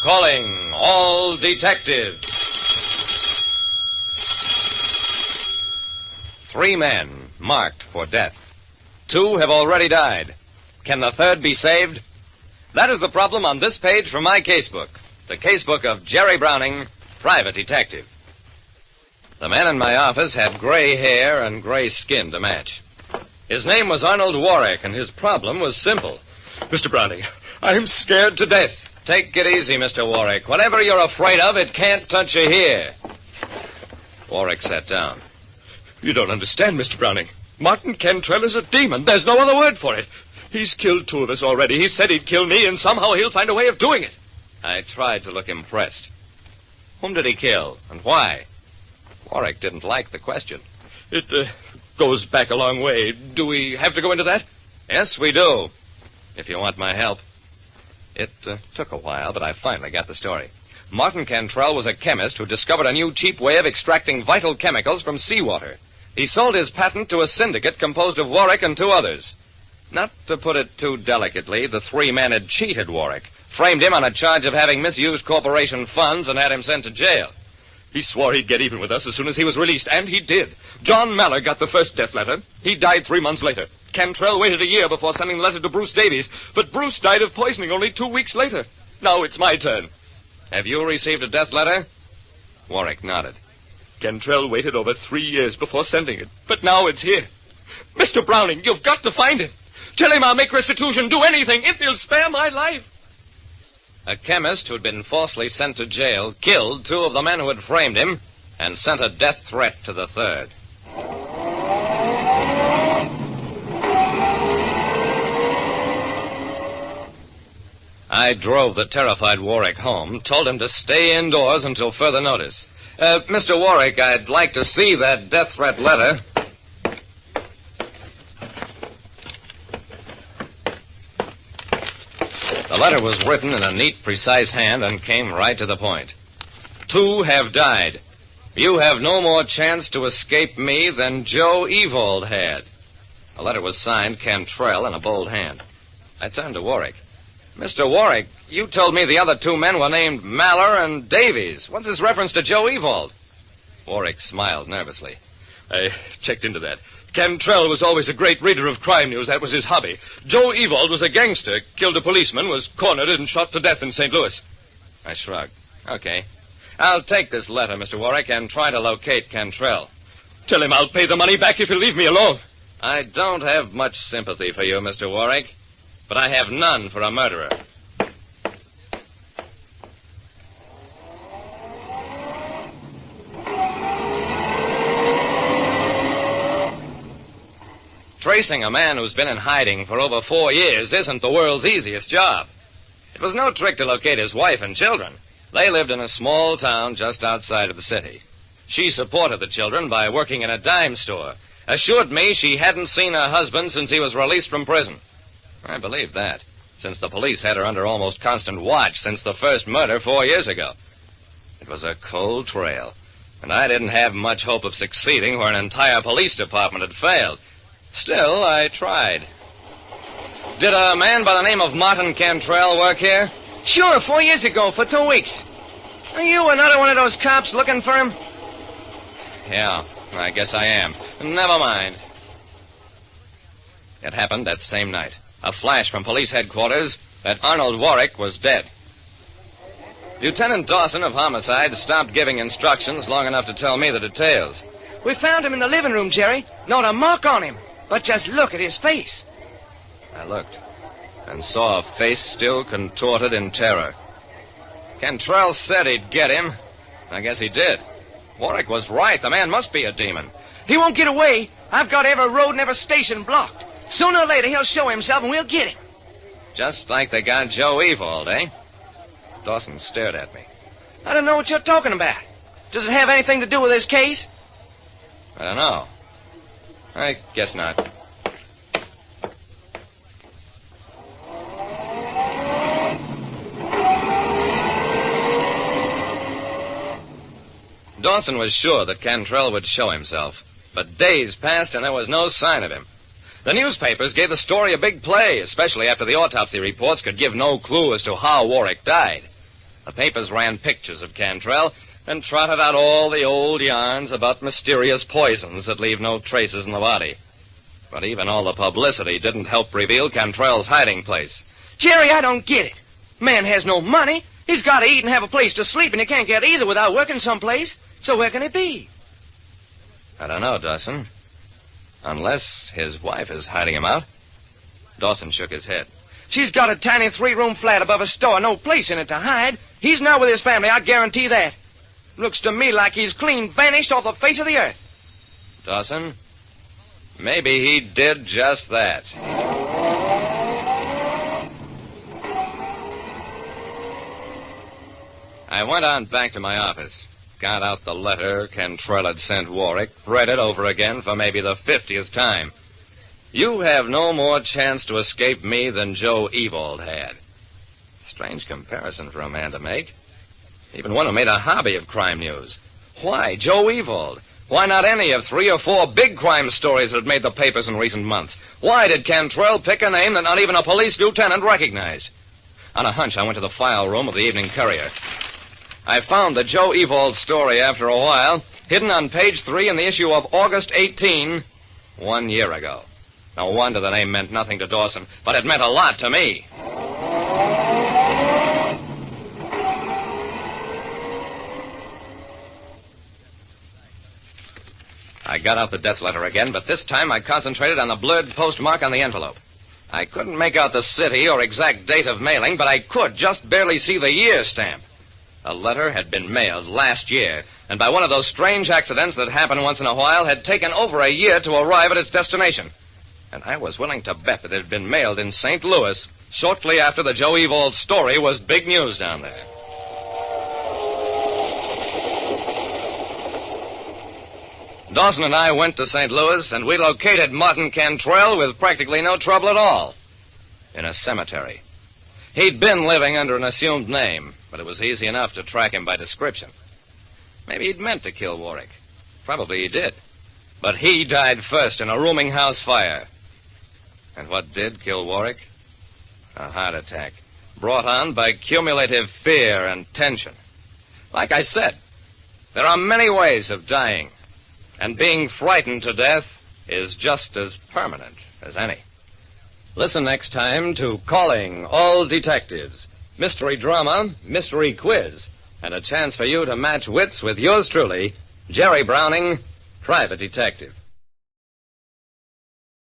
Calling all detectives. 3 men marked for death. 2 have already died. Can the third be saved? That is the problem on this page from my casebook. The casebook of Jerry Browning, private detective. The man in my office had gray hair and gray skin to match. His name was Arnold Warwick, and his problem was simple. Mr. Browning, I'm scared to death. Take it easy, Mr. Warwick. Whatever you're afraid of, it can't touch you here. Warwick sat down. You don't understand, Mr. Browning. Martin Cantrell is a demon. There's no other word for it. He's killed 2 of us already. He said he'd kill me, and somehow he'll find a way of doing it. I tried to look impressed. Whom did he kill, and why? Warwick didn't like the question. It goes back a long way. Do we have to go into that? Yes, we do, if you want my help. It took a while, but I finally got the story. Martin Cantrell was a chemist who discovered a new cheap way of extracting vital chemicals from seawater. He sold his patent to a syndicate composed of Warwick and 2 others. Not to put it too delicately, the 3 men had cheated Warwick, framed him on a charge of having misused corporation funds, and had him sent to jail. He swore he'd get even with us as soon as he was released, and he did. John Maller got the first death letter. He died 3 months later. Cantrell waited a year before sending the letter to Bruce Davies, but Bruce died of poisoning only 2 weeks later. Now it's my turn. Have you received a death letter? Warwick nodded. Cantrell waited over 3 years before sending it, but now it's here. Mr. Browning, you've got to find it. Tell him I'll make restitution, do anything, if he'll spare my life. A chemist who'd been falsely sent to jail killed 2 of the men who had framed him and sent a death threat to the third. I drove the terrified Warwick home, told him to stay indoors until further notice. Mr. Warwick, I'd like to see that death threat letter. The letter was written in a neat, precise hand and came right to the point. 2 have died. You have no more chance to escape me than Joe Evold had. The letter was signed Cantrell in a bold hand. I turned to Warwick. Mr. Warwick, you told me the other 2 men were named Maller and Davies. What's this reference to Joe Evold? Warwick smiled nervously. I checked into that. Cantrell was always a great reader of crime news. That was his hobby. Joe Evold was a gangster, killed a policeman, was cornered and shot to death in St. Louis. I shrugged. Okay. I'll take this letter, Mr. Warwick, and try to locate Cantrell. Tell him I'll pay the money back if he'll leave me alone. I don't have much sympathy for you, Mr. Warwick, but I have none for a murderer. Tracing a man who's been in hiding for over 4 years isn't the world's easiest job. It was no trick to locate his wife and children. They lived in a small town just outside of the city. She supported the children by working in a dime store. Assured me she hadn't seen her husband since he was released from prison. I believed that, since the police had her under almost constant watch since the first murder 4 years ago. It was a cold trail, and I didn't have much hope of succeeding where an entire police department had failed. Still, I tried. Did a man by the name of Martin Cantrell work here? Sure, 4 years ago, for 2 weeks. Are you another one of those cops looking for him? Yeah, I guess I am. Never mind. It happened that same night. A flash from police headquarters that Arnold Warwick was dead. Lieutenant Dawson of Homicide stopped giving instructions long enough to tell me the details. We found him in the living room, Jerry. Not a mark on him. But just look at his face. I looked and saw a face still contorted in terror. Cantrell said he'd get him. I guess he did. Warwick was right. The man must be a demon. He won't get away. I've got every road and every station blocked. Sooner or later, he'll show himself and we'll get him. Just like they got Joe Evold, eh? Dawson stared at me. I don't know what you're talking about. Does it have anything to do with this case? I don't know. I guess not. Dawson was sure that Cantrell would show himself, but days passed and there was no sign of him. The newspapers gave the story a big play, especially after the autopsy reports could give no clue as to how Warwick died. The papers ran pictures of Cantrell and trotted out all the old yarns about mysterious poisons that leave no traces in the body. But even all the publicity didn't help reveal Cantrell's hiding place. Jerry, I don't get it. Man has no money. He's got to eat and have a place to sleep, and he can't get either without working someplace. So where can he be? I don't know, Dawson. Unless his wife is hiding him out. Dawson shook his head. She's got a tiny 3-room flat above a store, no place in it to hide. He's not with his family, I guarantee that. Looks to me like he's clean vanished off the face of the earth. Dawson, maybe he did just that. I went on back to my office, got out the letter Cantrell had sent Warwick, read it over again for maybe the 50th time. You have no more chance to escape me than Joe Ewald had. Strange comparison for a man to make. Even one who made a hobby of crime news. Why Joe Ewald? Why not any of 3 or 4 big crime stories that had made the papers in recent months? Why did Cantrell pick a name that not even a police lieutenant recognized? On a hunch, I went to the file room of the Evening Courier. I found the Joe Ewald story after a while, hidden on page 3 in the issue of August 18, 1 year ago. No wonder the name meant nothing to Dawson, but it meant a lot to me. I got out the death letter again, but this time I concentrated on the blurred postmark on the envelope. I couldn't make out the city or exact date of mailing, but I could just barely see the year stamp. The letter had been mailed last year, and by one of those strange accidents that happen once in a while, had taken over a year to arrive at its destination. And I was willing to bet that it had been mailed in St. Louis shortly after the Joe Ewald story was big news down there. Dawson and I went to St. Louis, and we located Martin Cantrell with practically no trouble at all. In a cemetery. He'd been living under an assumed name, but it was easy enough to track him by description. Maybe he'd meant to kill Warwick. Probably he did. But he died first in a rooming house fire. And what did kill Warwick? A heart attack, brought on by cumulative fear and tension. Like I said, there are many ways of dying, and being frightened to death is just as permanent as any. Listen next time to Calling All Detectives. Mystery drama, mystery quiz, and a chance for you to match wits with yours truly, Jerry Browning, Private Detective.